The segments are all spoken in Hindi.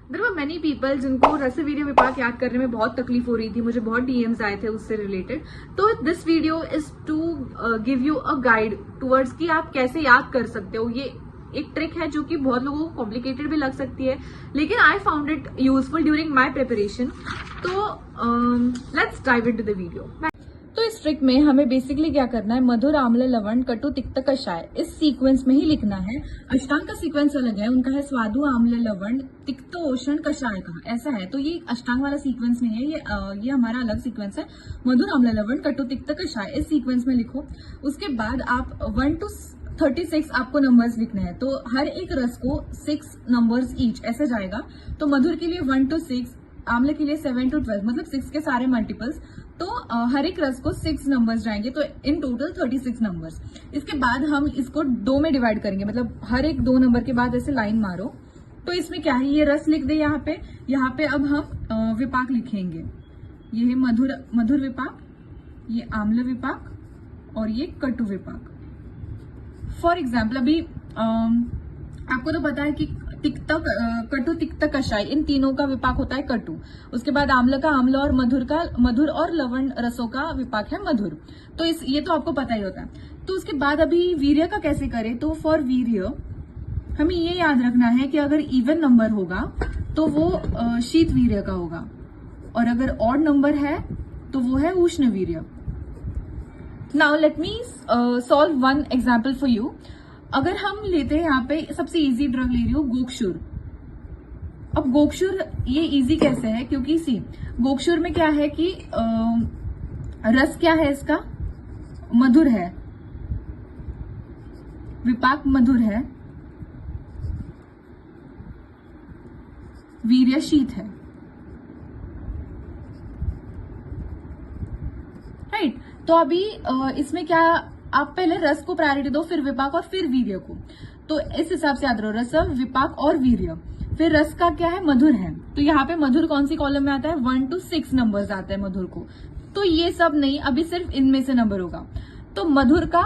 देयर वर मेनी पीपल जिनको रसवीर्य विपाक याद करने में बहुत तकलीफ हो रही थी, मुझे बहुत डीएम्स आए थे उससे रिलेटेड। तो this video is to give you a guide towards कि आप कैसे याद कर सकते हो। ये एक ट्रिक है जो कि बहुत लोगों को कॉम्प्लिकेटेड भी लग सकती है, लेकिन I found it useful during my preparation. तो let's dive into the video. तो इस ट्रिक में हमें बेसिकली क्या करना है, मधुर, आम्ल, लवण, कटु, तिक्त, कषाय, इस सीक्वेंस में ही लिखना है। अष्टांग का सीक्वेंस अलग है, उनका है स्वादु, आम्ल, लवण, तिक्त, ओषण, कषाय का, ऐसा है। तो ये अष्टांग वाला सीक्वेंस नहीं है, ये हमारा अलग सीक्वेंस है। मधुर, आम्ल, लवण, कटु, तिक्त, कषाय, इस सीक्वेंस में लिखो। उसके बाद आप 1 to 36 आपको नंबर्स लिखने हैं। तो हर एक रस को 6 नंबर्स ईच ऐसे जाएगा। तो मधुर के लिए 1 to 6, आम्ल के लिए 7 to 12, मतलब 6 के सारे मल्टीपल्स। तो हर एक रस को 6 नंबर्स जाएंगे, तो इन टोटल 36 नंबर्स। इसके बाद हम इसको 2 में डिवाइड करेंगे, मतलब हर एक 2 नंबर के बाद ऐसे लाइन मारो। तो इसमें क्या है, ये रस लिख दे यहाँ पे अब हम विपाक लिखेंगे। ये है मधुर विपाक, ये आम्ल विपाक और ये कटु विपाक। फॉर एग्जाम्पल अभी आपको तो पता है कि कटु, तिक्त, कषाय, इन तीनों का विपाक होता है कटु। उसके बाद आम्ल का आम्ल और मधुर और लवण रसों का विपाक है मधुर। तो ये तो आपको पता ही होता है। तो उसके बाद अभी वीर्य का कैसे करें, तो फॉर वीर्य हमें ये याद रखना है कि अगर इवन नंबर होगा तो वो शीत वीर्य का होगा, और अगर ऑड नंबर है तो वो है उष्ण वीर्य। Now let me solve one example for you. अगर हम लेते हैं यहाँ पे सबसे इजी ड्रग ले रही हूँ गोक्षुर। अब गोक्षुर ये इजी कैसे है, क्योंकि गोक्षुर में क्या है कि रस क्या है इसका, मधुर है, विपाक मधुर है, वीर्य शीत है, राइट। तो अभी इसमें क्या, आप पहले रस को प्रायोरिटी दो, फिर विपाक और फिर वीर्य को। तो इस हिसाब से याद रहो, रस, विपाक और वीर्य। फिर रस का क्या है, मधुर है। तो यहाँ पे मधुर कौन सी कॉलम में आता है, 1 to 6 नंबर्स आते हैं मधुर को। तो ये सब नहीं, अभी सिर्फ इनमें से नंबर होगा। तो मधुर का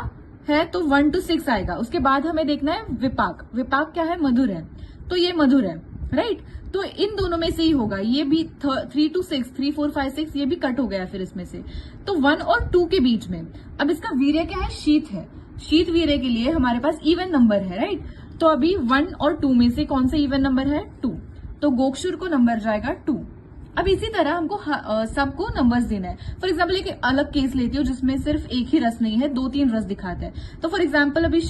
है तो 1 to 6 आएगा। उसके बाद हमें देखना है विपाक। विपाक क्या है, मधुर है, तो ये मधुर है, राइट। तो इन दोनों में से ही होगा। ये भी 3 to 6, 3, 4, 5, 6, ये भी कट हो गया फिर इसमें से। तो 1 और 2 के बीच में अब इसका वीर्य क्या है, शीत है। शीत वीर्य के लिए हमारे पास इवन नंबर है, राइट। तो अभी 1 और 2 में से कौन सा इवन नंबर है, 2। तो गोक्षुर को नंबर जाएगा 2। अब इसी तरह हमको सबको नंबर्स देना है। फॉर एग्जाम्पल एक अलग केस लेती हूँ जिसमें सिर्फ एक ही रस नहीं है, 2-3 रस दिखाते हैं। तो फॉर एग्जाम्पल अभी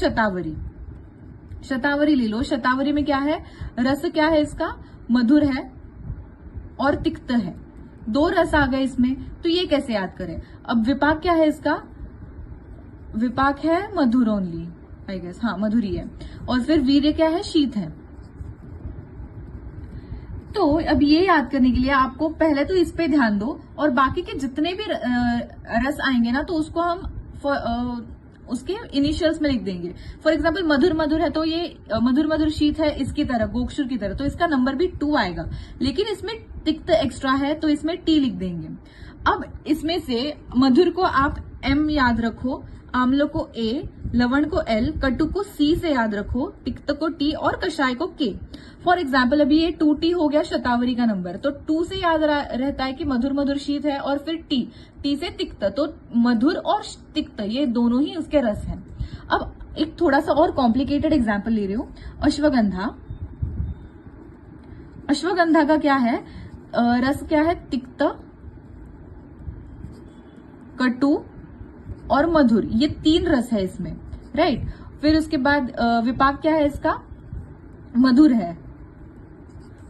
शतावरी ले लो। शतावरी में क्या है, रस क्या है इसका, मधुर है और तिक्त है। 2 रस आ गए इसमें, तो ये कैसे याद करें। अब विपाक क्या है इसका, विपाक है मधुर ओनली, आई गेस, हाँ मधुर ही है। और फिर वीर्य क्या है, शीत है। तो अब ये याद करने के लिए आपको पहले तो इस पे ध्यान दो, और बाकी के जितने भी रस आएंगे ना, तो उसको हम उसके इनिशियल्स में लिख देंगे। फॉर एग्जाम्पल मधुर है, तो ये मधुर शीत है इसकी तरह, गोक्षुर की तरह, तो इसका नंबर भी 2 आएगा। लेकिन इसमें तिक्त एक्स्ट्रा है, तो इसमें टी लिख देंगे। अब इसमें से मधुर को आप M याद रखो, आम्ल को A, लवण को L, कटु को C से याद रखो, तिक्त को T और कषाय को K। फॉर एग्जाम्पल अभी ये 2T हो गया शतावरी का नंबर। तो 2 से याद रहता है कि मधुर शीत है, और फिर T से तिक्त। तो मधुर और तिक्त ये दोनों ही उसके रस हैं। अब एक थोड़ा सा और कॉम्प्लिकेटेड एग्जाम्पल ले रही हूं, अश्वगंधा। अश्वगंधा का क्या है, रस क्या है, तिक्त, कटु और मधुर, ये 3 रस है इसमें, राइट। फिर उसके बाद विपाक क्या है इसका, मधुर है,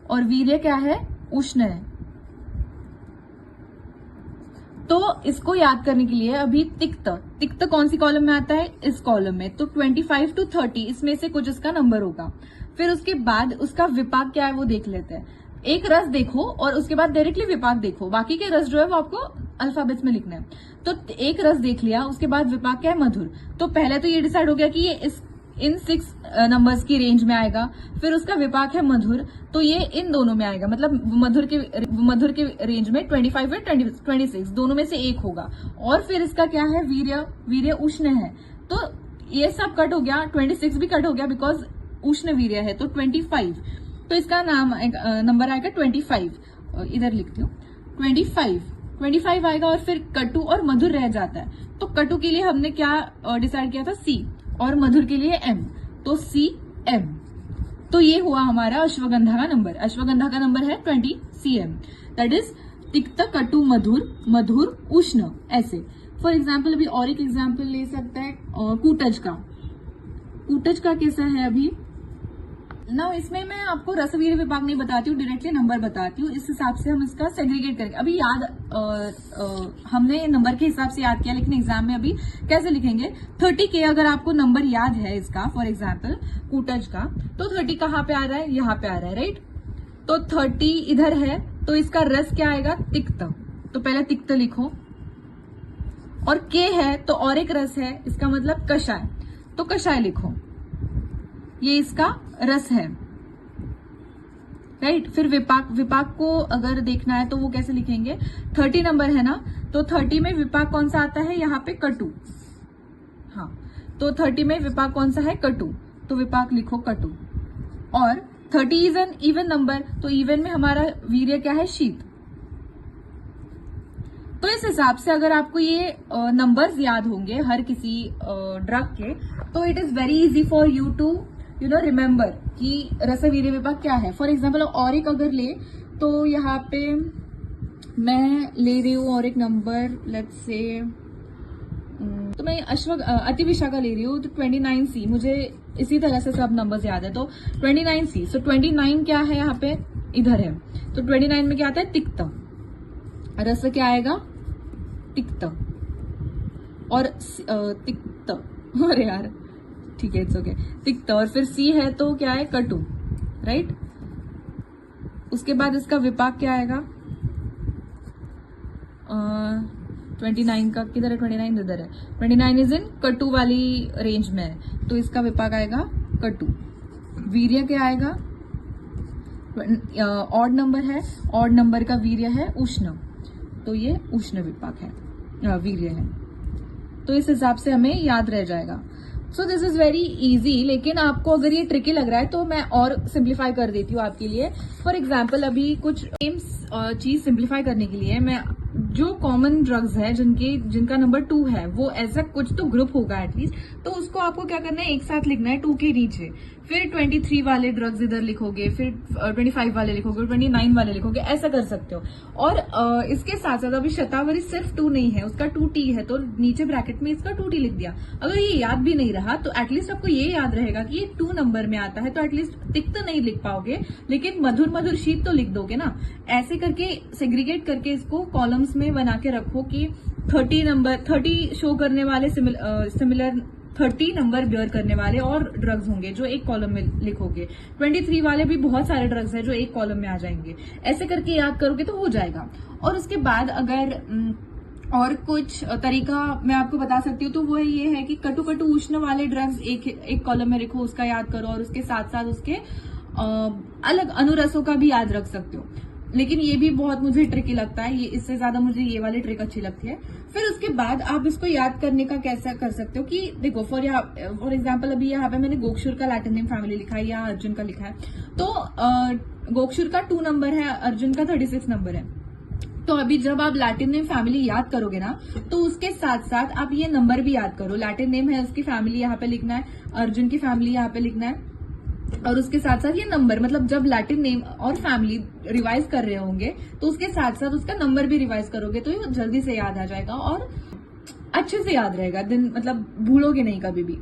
और वीर्य क्या है, उष्ण है। तो इसको याद करने के लिए अभी तिक्त कौन सी कॉलम में आता है, इस कॉलम में। तो 25 to 30 इसमें से कुछ इसका नंबर होगा। फिर उसके बाद उसका विपाक क्या है वो देख लेते हैं। एक रस देखो और उसके बाद डायरेक्टली विपाक देखो, बाकी के रस जो है वो आपको अल्फाबेट्स में लिखना है। तो एक रस देख लिया, उसके बाद विपाक क्या है, मधुर। तो पहले तो ये डिसाइड हो गया कि ये इन 6 नंबर्स की रेंज में आएगा। फिर उसका विपाक है मधुर, तो ये इन दोनों में आएगा, मतलब मधुर के रेंज में 25 और 26 दोनों में से एक होगा। और फिर इसका क्या है, वीर्य उष्ण है, तो ये सब कट हो गया, 26 भी कट हो गया बिकॉज उष्ण वीर्य है, तो 25। तो इसका नाम नंबर आएगा 25, इधर लिखती हूँ 25 आएगा, और फिर कटु और मधुर रह जाता है। तो कटु के लिए हमने क्या डिसाइड किया था, C, और मधुर के लिए M, तो CM। तो ये हुआ हमारा अश्वगंधा का नंबर। अश्वगंधा का नंबर है 20 CM, दैट इज तिक्त, कटु, मधुर, मधुर, उष्ण, ऐसे। फॉर एग्जाम्पल अभी और एक एग्जाम्पल ले सकते हैं कूटज का। कूटज का कैसा है अभी ना, इसमें मैं आपको रसवीर विभाग नहीं बताती हूँ, डायरेक्टली नंबर बताती हूँ। इस हिसाब से हम इसका सेग्रीगेट करेंगे। अभी याद हमने नंबर के हिसाब से याद किया, लेकिन एग्जाम में अभी कैसे लिखेंगे। 30 के अगर आपको नंबर याद है इसका, फॉर एग्जाम्पल कूटज का, तो 30 कहाँ पे आ रहा है, यहाँ पे आ रहा है, राइट। तो 30 इधर है, तो इसका रस क्या आएगा, तिक्त। तो पहले तिक्त लिखो, और के है तो और एक रस है, इसका मतलब कषाय, तो कषाय लिखो, ये इसका रस है, राइट। फिर विपाक, विपाक को अगर देखना है तो वो कैसे लिखेंगे, 30 नंबर है ना, तो 30 में विपाक कौन सा आता है, यहाँ पे कटु, हाँ, तो 30 में विपाक कौन सा है, कटु, तो विपाक लिखो कटु। और 30 इज एन इवन नंबर, तो इवन में हमारा वीर्य क्या है, शीत। तो इस हिसाब से अगर आपको ये नंबर्स याद होंगे हर किसी ड्रग के, तो it is very easy for you to remember कि रसवीर्य विपाक क्या है। फॉर एग्जाम्पल और एक अगर ले, तो यहाँ पे मैं ले रही हूँ और एक नंबर, लेट्स से, तो मैं अतिविशा का ले रही हूँ, तो 29C, मुझे इसी तरह से सब नंबर्स याद है, तो 29C। सो 29 क्या है यहाँ पे, इधर है, तो 29 में क्या आता है, तिक्त, रस क्या आएगा, तिक्त, और तिक्त, अरे यार ठीक है, इट्स ओके, तिक्त, और फिर C है तो क्या है, कटु, राइट। उसके बाद इसका विपाक क्या आएगा, 29 का किधर है, 29 इधर है, 29 इज इन कटु वाली रेंज में है, तो इसका विपाक आएगा कटु। वीर्य क्या आएगा, ऑड नंबर है, ऑड नंबर का वीर्य है उष्ण, तो ये उष्ण विपाक है, वीर्य है। तो इस हिसाब से हमें याद रह जाएगा। So this is very easy, लेकिन आपको अगर ये ट्रिकी लग रहा है तो मैं और सिंप्लीफाई कर देती हूँ आपके लिए। फॉर एग्जाम्पल अभी कुछ चीज सिंप्लीफाई करने के लिए मैं, जो कॉमन ड्रग्स है जिनका नंबर 2 है, वो ऐसा कुछ तो ग्रुप होगा एटलीस्ट, तो उसको आपको क्या करना है, एक साथ लिखना है 2 के नीचे, फिर 23 वाले ड्रग्स इधर लिखोगे, फिर 25 वाले लिखोगे, 29 वाले लिखोगे, ऐसा कर सकते हो। और इसके साथ साथ अभी शतावरी सिर्फ 2 नहीं है, उसका 2T है, तो नीचे ब्रैकेट में इसका 2T लिख दिया। अगर ये याद भी नहीं रहा तो एटलीस्ट आपको ये याद रहेगा कि ये 2 नंबर में आता है, तो एटलीस्ट तिक्त नहीं लिख पाओगे, लेकिन मधुर मधुर शीत तो लिख दोगे ना। ऐसे करके सेग्रीगेट करके इसको कॉलम्स में बना के रखो कि 30 शो करने वाले सिमिलर 30 नंबर बियर करने वाले और ड्रग्स होंगे जो एक कॉलम में लिखोगे, 23 वाले भी बहुत सारे ड्रग्स हैं जो एक कॉलम में आ जाएंगे। ऐसे करके याद करोगे तो हो जाएगा। और उसके बाद अगर और कुछ तरीका मैं आपको बता सकती हूँ तो वो ये है कि कटु कटु उष्ण वाले ड्रग्स एक कॉलम में लिखो, उसका याद करो, और उसके साथ साथ उसके अलग अनुरसों का भी याद रख सकते हो। लेकिन ये भी बहुत मुझे ट्रिकी लगता है, ये इससे ज्यादा मुझे ये वाली ट्रिक अच्छी लगती है। फिर उसके बाद आप इसको याद करने का कैसा कर सकते हो कि देखो फॉर एग्जाम्पल अभी यहाँ पे मैंने गोक्षुर का लैटिन नेम फैमिली लिखा है या अर्जुन का लिखा है, तो गोक्षुर का 2 नंबर है, अर्जुन का 36 नंबर है। तो अभी जब आप लैटिन नेम फैमिली याद करोगे ना, तो उसके साथ साथ आप ये नंबर भी याद करो। लैटिन नेम है, उसकी फैमिली यहाँ पे लिखना है, अर्जुन की फैमिली यहाँ पे लिखना है, और उसके साथ साथ ये नंबर, मतलब जब लैटिन नेम और फैमिली रिवाइज कर रहे होंगे तो उसके साथ साथ उसका नंबर भी रिवाइज करोगे, तो ये जल्दी से याद आ जाएगा और अच्छे से याद रहेगा, दिन मतलब भूलोगे नहीं कभी भी।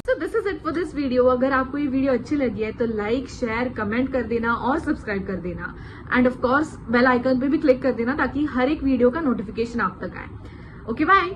So this is it for this video। अगर आपको ये वीडियो अच्छी लगी है तो लाइक, शेयर, कमेंट कर देना और सब्सक्राइब कर देना, and of course bell icon पे भी क्लिक कर देना ताकि हर एक वीडियो का नोटिफिकेशन आप तक आए। Okay bye.